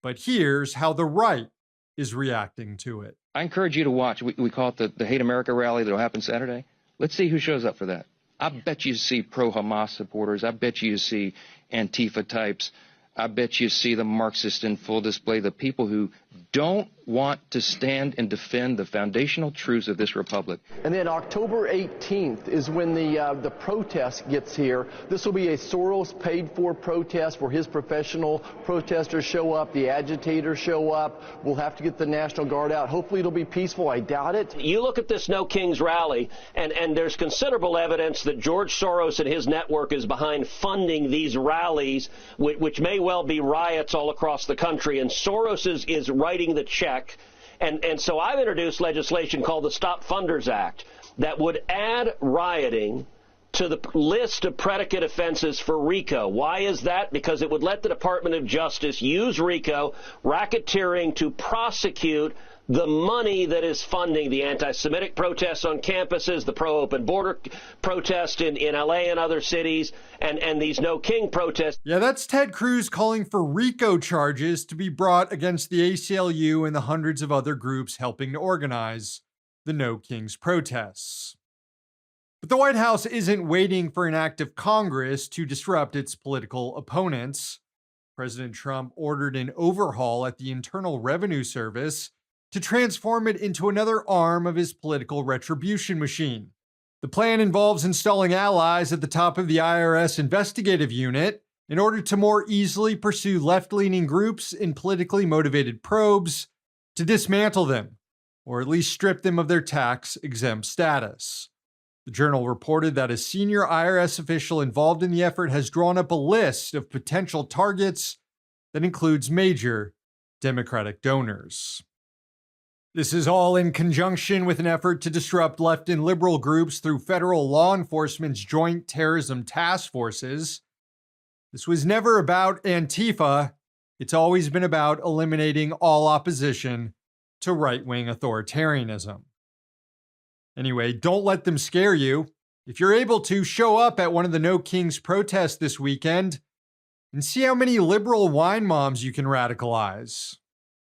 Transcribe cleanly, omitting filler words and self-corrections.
But here's how the right is reacting to it. I encourage you to watch. We call it the Hate America rally that'll happen Saturday. Let's see who shows up for that. I bet you see pro-Hamas supporters. I bet you see Antifa types. I bet you see the Marxists in full display, the people who don't want to stand and defend the foundational truths of this republic. And then October 18th is when the protest gets here. This will be a Soros paid-for protest where his professional protesters show up, the agitators show up. We'll have to get the National Guard out. Hopefully it'll be peaceful. I doubt it. You look at this No Kings rally, and there's considerable evidence that George Soros and his network is behind funding these rallies, which may well be riots all across the country. And Soros is writing the check. And so I've introduced legislation called the Stop Funders Act that would add rioting to the list of predicate offenses for RICO. Why is that? Because it would let the Department of Justice use RICO, racketeering, to prosecute the money that is funding the anti-Semitic protests on campuses, the pro-open border protest in L.A. and other cities, and these No King protests. Yeah, that's Ted Cruz calling for RICO charges to be brought against the ACLU and the hundreds of other groups helping to organize the No Kings protests. But the White House isn't waiting for an act of Congress to disrupt its political opponents. President Trump ordered an overhaul at the Internal Revenue Service to transform it into another arm of his political retribution machine. The plan involves installing allies at the top of the IRS investigative unit in order to more easily pursue left-leaning groups in politically motivated probes, to dismantle them, or at least strip them of their tax-exempt status. The Journal reported that a senior IRS official involved in the effort has drawn up a list of potential targets that includes major Democratic donors. This is all in conjunction with an effort to disrupt left and liberal groups through federal law enforcement's joint terrorism task forces. This was never about Antifa. It's always been about eliminating all opposition to right-wing authoritarianism. Anyway, don't let them scare you. If you're able to, show up at one of the No Kings protests this weekend and see how many liberal wine moms you can radicalize.